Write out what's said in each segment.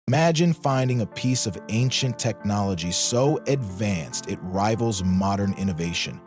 Imagine finding a piece of ancient technology so advanced it rivals modern innovation.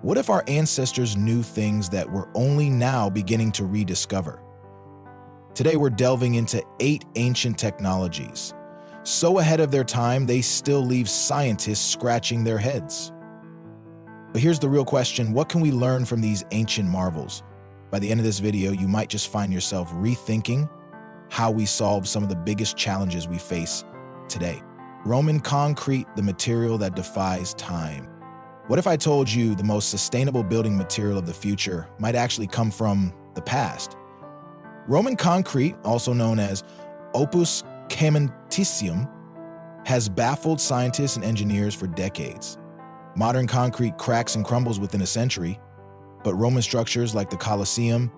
What if our ancestors knew things that we're only now beginning to rediscover? Today, we're delving into 8 ancient technologies, so ahead of their time they still leave scientists scratching their heads. But here's the real question: what can we learn from these ancient marvels? By the end of this video, you might just find yourself rethinking how we solve some of the biggest challenges we face today. Roman concrete, the material that defies time. What if I told you the most sustainable building material of the future might actually come from the past? Roman concrete, also known as opus caementicium, has baffled scientists and engineers for decades. Modern concrete cracks and crumbles within a century, but Roman structures like the Colosseum,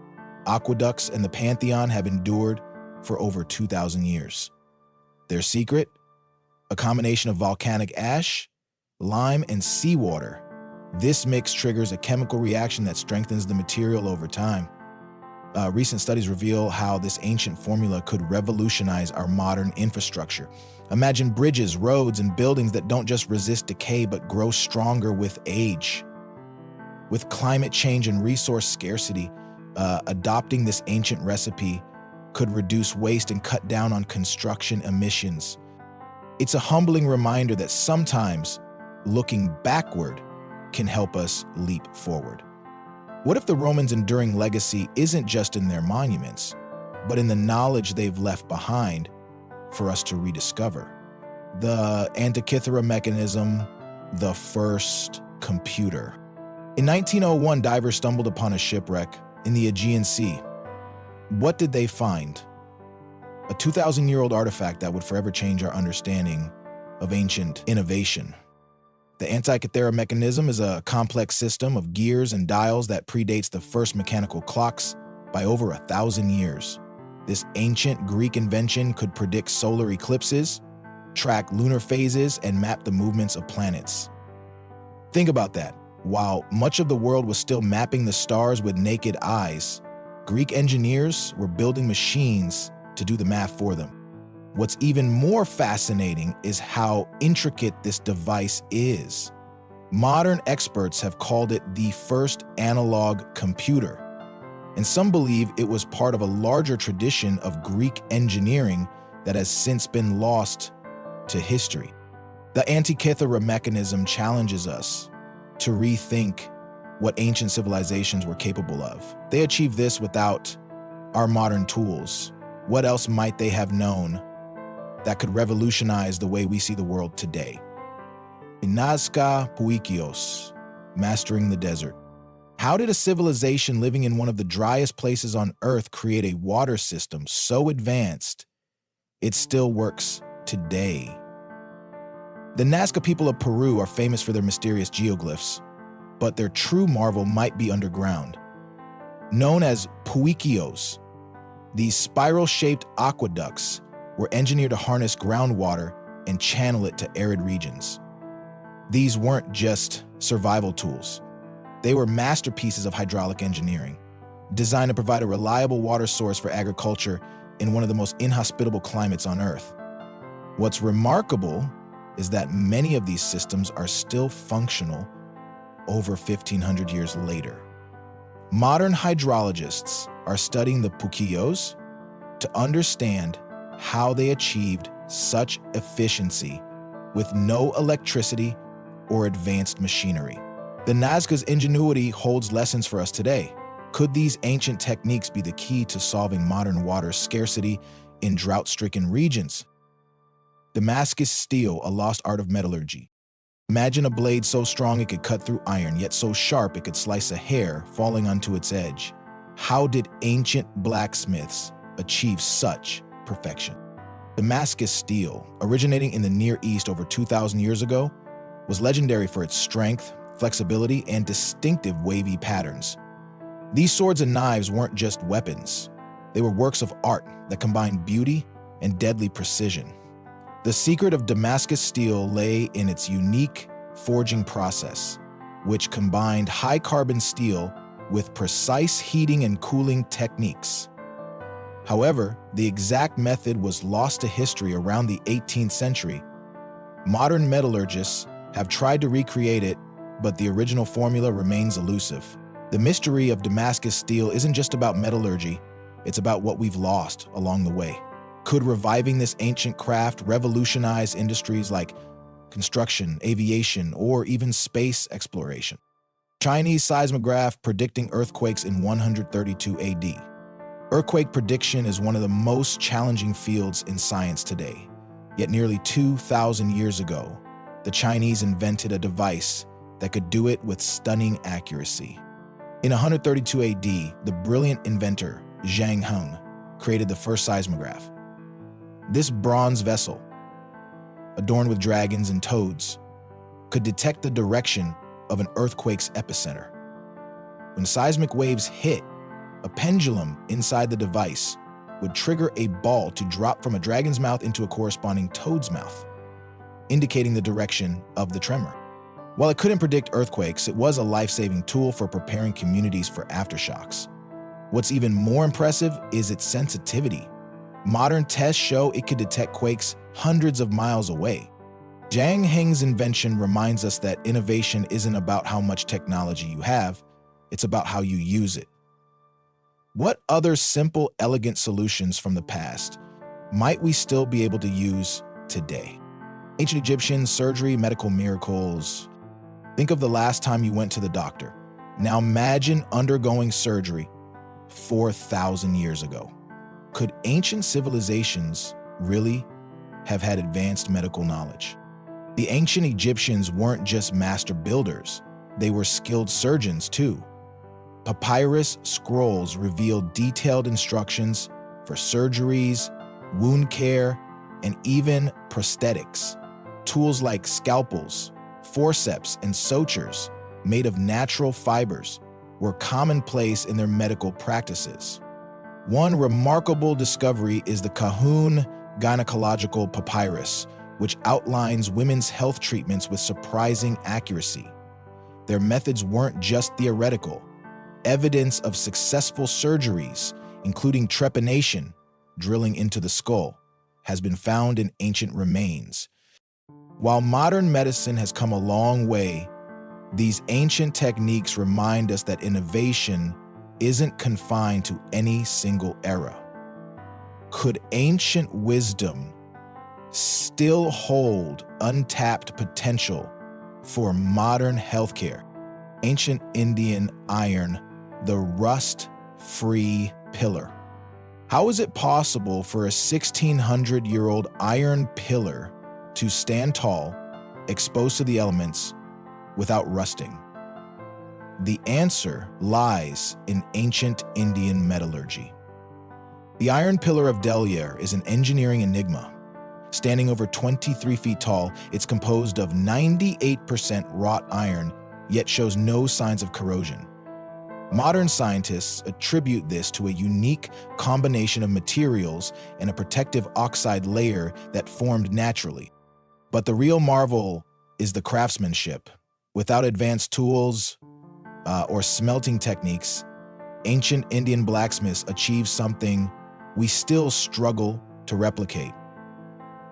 aqueducts, and the Pantheon have endured for over 2,000 years. Their secret? A combination of volcanic ash, lime, and seawater. This mix triggers a chemical reaction that strengthens the material over time. Recent studies reveal how this ancient formula could revolutionize our modern infrastructure. Imagine bridges, roads, and buildings that don't just resist decay but grow stronger with age. With climate change and resource scarcity, adopting this ancient recipe could reduce waste and cut down on construction emissions. It's a humbling reminder that sometimes looking backward can help us leap forward. What if the Romans' enduring legacy isn't just in their monuments, but in the knowledge they've left behind for us to rediscover? The Antikythera Mechanism, the first computer. In 1901, divers stumbled upon a shipwreck in the Aegean Sea. What did they find? A 2,000-year-old artifact that would forever change our understanding of ancient innovation. The Antikythera Mechanism is a complex system of gears and dials that predates the first mechanical clocks by over 1,000 years. This ancient Greek invention could predict solar eclipses, track lunar phases, and map the movements of planets. Think about that. While much of the world was still mapping the stars with naked eyes, Greek engineers were building machines to do the math for them. What's even more fascinating is how intricate this device is. Modern experts have called it the first analog computer, and some believe it was part of a larger tradition of Greek engineering that has since been lost to history. The Antikythera Mechanism challenges us to rethink what ancient civilizations were capable of. They achieved this without our modern tools. What else might they have known that could revolutionize the way we see the world today? Nazca Puikios, mastering the desert. How did a civilization living in one of the driest places on Earth create a water system so advanced it still works today? The Nazca people of Peru are famous for their mysterious geoglyphs, but their true marvel might be underground. Known as Puikios, these spiral-shaped aqueducts were engineered to harness groundwater and channel it to arid regions. These weren't just survival tools. They were masterpieces of hydraulic engineering, designed to provide a reliable water source for agriculture in one of the most inhospitable climates on Earth. What's remarkable is that many of these systems are still functional over 1,500 years later. Modern hydrologists are studying the Puquillos to understand how they achieved such efficiency with no electricity or advanced machinery. The Nazca's ingenuity holds lessons for us today. Could these ancient techniques be the key to solving modern water scarcity in drought-stricken regions? Damascus steel, a lost art of metallurgy. Imagine a blade so strong it could cut through iron, yet so sharp it could slice a hair falling onto its edge. How did ancient blacksmiths achieve such perfection? Damascus steel, originating in the Near East over 2,000 years ago, was legendary for its strength, flexibility, and distinctive wavy patterns. These swords and knives weren't just weapons. They were works of art that combined beauty and deadly precision. The secret of Damascus steel lay in its unique forging process, which combined high-carbon steel with precise heating and cooling techniques. However, the exact method was lost to history around the 18th century. Modern metallurgists have tried to recreate it, but the original formula remains elusive. The mystery of Damascus steel isn't just about metallurgy, it's about what we've lost along the way. Could reviving this ancient craft revolutionize industries like construction, aviation, or even space exploration? Chinese seismograph predicting earthquakes in 132 AD. Earthquake prediction is one of the most challenging fields in science today. Yet nearly 2,000 years ago, the Chinese invented a device that could do it with stunning accuracy. In 132 AD, the brilliant inventor Zhang Heng created the first seismograph. This bronze vessel, adorned with dragons and toads, could detect the direction of an earthquake's epicenter. When seismic waves hit, a pendulum inside the device would trigger a ball to drop from a dragon's mouth into a corresponding toad's mouth, indicating the direction of the tremor. While it couldn't predict earthquakes, it was a life-saving tool for preparing communities for aftershocks. What's even more impressive is its sensitivity. Modern tests show it could detect quakes hundreds of miles away. Zhang Heng's invention reminds us that innovation isn't about how much technology you have, it's about how you use it. What other simple, elegant solutions from the past might we still be able to use today? Ancient Egyptian surgery, medical miracles. Think of the last time you went to the doctor. Now imagine undergoing surgery 4,000 years ago. Could ancient civilizations really have had advanced medical knowledge? The ancient Egyptians weren't just master builders, they were skilled surgeons too. Papyrus scrolls reveal detailed instructions for surgeries, wound care, and even prosthetics. Tools like scalpels, forceps, and sutures made of natural fibers were commonplace in their medical practices. One remarkable discovery is the Kahun gynecological papyrus, which outlines women's health treatments with surprising accuracy. Their methods weren't just theoretical. Evidence of successful surgeries, including trepanation, drilling into the skull, has been found in ancient remains. While modern medicine has come a long way, these ancient techniques remind us that innovation isn't confined to any single era. Could ancient wisdom still hold untapped potential for modern healthcare? Ancient Indian iron, the rust-free pillar. How is it possible for a 1,600-year-old iron pillar to stand tall, exposed to the elements, without rusting? The answer lies in ancient Indian metallurgy. The iron pillar of Delaware is an engineering enigma. Standing over 23 feet tall, it's composed of 98% wrought iron, yet shows no signs of corrosion. Modern scientists attribute this to a unique combination of materials and a protective oxide layer that formed naturally. But the real marvel is the craftsmanship. Without advanced tools or smelting techniques, ancient Indian blacksmiths achieved something we still struggle to replicate.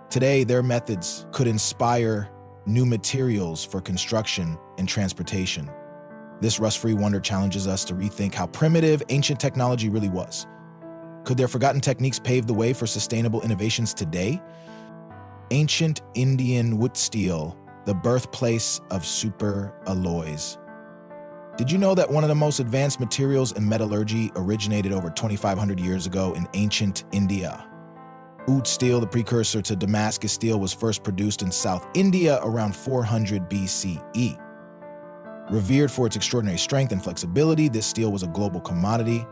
Today, their methods could inspire new materials for construction and transportation. This rust-free wonder challenges us to rethink how primitive ancient technology really was. Could their forgotten techniques pave the way for sustainable innovations today? Ancient Indian wood steel, the birthplace of super alloys. Did you know that one of the most advanced materials in metallurgy originated over 2,500 years ago in ancient India? Oud steel, the precursor to Damascus steel, was first produced in South India around 400 BCE. Revered for its extraordinary strength and flexibility, this steel was a global commodity,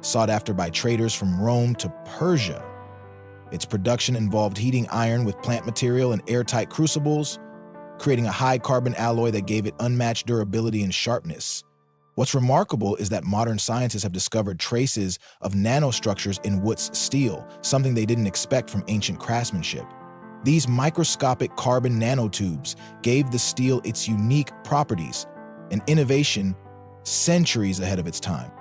sought after by traders from Rome to Persia. Its production involved heating iron with plant material in airtight crucibles, creating a high-carbon alloy that gave it unmatched durability and sharpness. What's remarkable is that modern scientists have discovered traces of nanostructures in Wood's steel, something they didn't expect from ancient craftsmanship. These microscopic carbon nanotubes gave the steel its unique properties, an innovation centuries ahead of its time.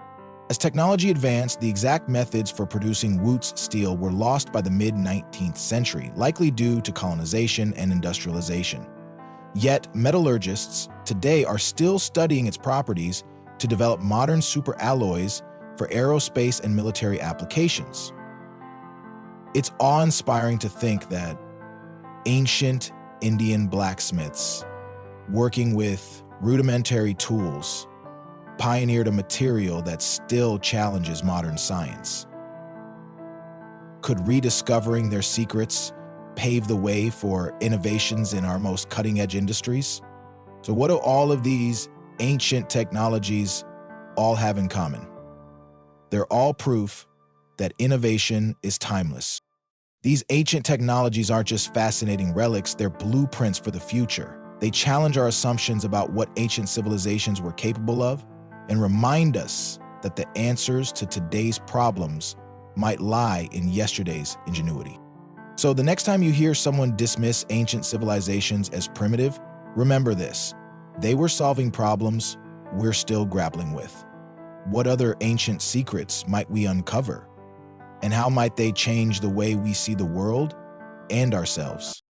As technology advanced, the exact methods for producing Wootz steel were lost by the mid-19th century, likely due to colonization and industrialization. Yet, metallurgists today are still studying its properties to develop modern superalloys for aerospace and military applications. It's awe-inspiring to think that ancient Indian blacksmiths, working with rudimentary tools, pioneered a material that still challenges modern science. Could rediscovering their secrets pave the way for innovations in our most cutting-edge industries? So what do all of these ancient technologies all have in common? They're all proof that innovation is timeless. These ancient technologies aren't just fascinating relics, they're blueprints for the future. They challenge our assumptions about what ancient civilizations were capable of and remind us that the answers to today's problems might lie in yesterday's ingenuity. So the next time you hear someone dismiss ancient civilizations as primitive, remember this: they were solving problems we're still grappling with. What other ancient secrets might we uncover? And how might they change the way we see the world and ourselves?